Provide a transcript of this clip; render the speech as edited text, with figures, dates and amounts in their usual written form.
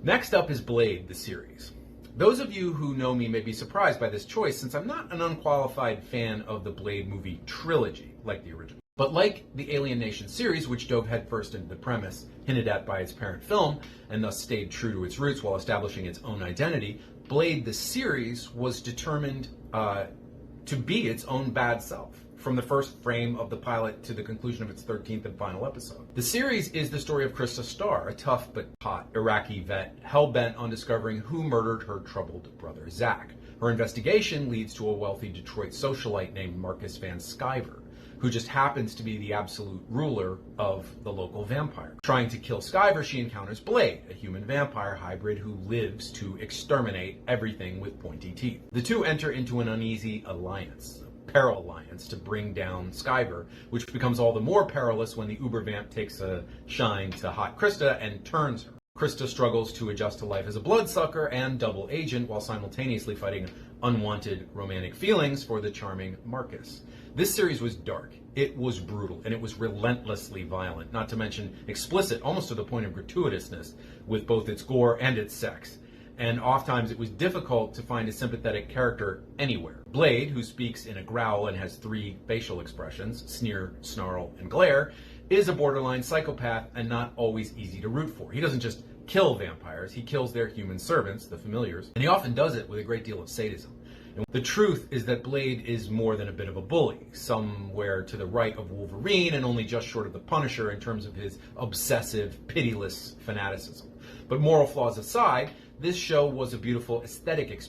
Next up is Blade, the series. Those of you who know me may be surprised by this choice, since I'm not an unqualified fan of the Blade movie trilogy, like the original. But like the Alien Nation series, which dove headfirst into the premise hinted at by its parent film, and thus stayed true to its roots while establishing its own identity, Blade, the series, was determined to be its own bad self, from the first frame of the pilot to the conclusion of its 13th and final episode. The series is the story of Krista Starr, a tough but hot Iraqi vet, hell-bent on discovering who murdered her troubled brother Zach. Her investigation leads to a wealthy Detroit socialite named Marcus Van Sciver, who just happens to be the absolute ruler of the local vampire. Trying to kill Sciver, she encounters Blade, a human-vampire hybrid who lives to exterminate everything with pointy teeth. The two enter into an uneasy alliance, peril alliance, to bring down Sciver, which becomes all the more perilous when the uber-vamp takes a shine to hot Krista and turns her. Krista struggles to adjust to life as a bloodsucker and double agent while simultaneously fighting unwanted romantic feelings for the charming Marcus. This series was dark, it was brutal, and it was relentlessly violent, not to mention explicit, almost to the point of gratuitousness, with both its gore and its sex. And oftentimes it was difficult to find a sympathetic character anywhere. Blade, who speaks in a growl and has 3 facial expressions, sneer, snarl, and glare, is a borderline psychopath and not always easy to root for. He doesn't just kill vampires, he kills their human servants, the familiars, and he often does it with a great deal of sadism. And the truth is that Blade is more than a bit of a bully, somewhere to the right of Wolverine and only just short of the Punisher in terms of his obsessive, pitiless fanaticism. But moral flaws aside, this show was a beautiful aesthetic experience.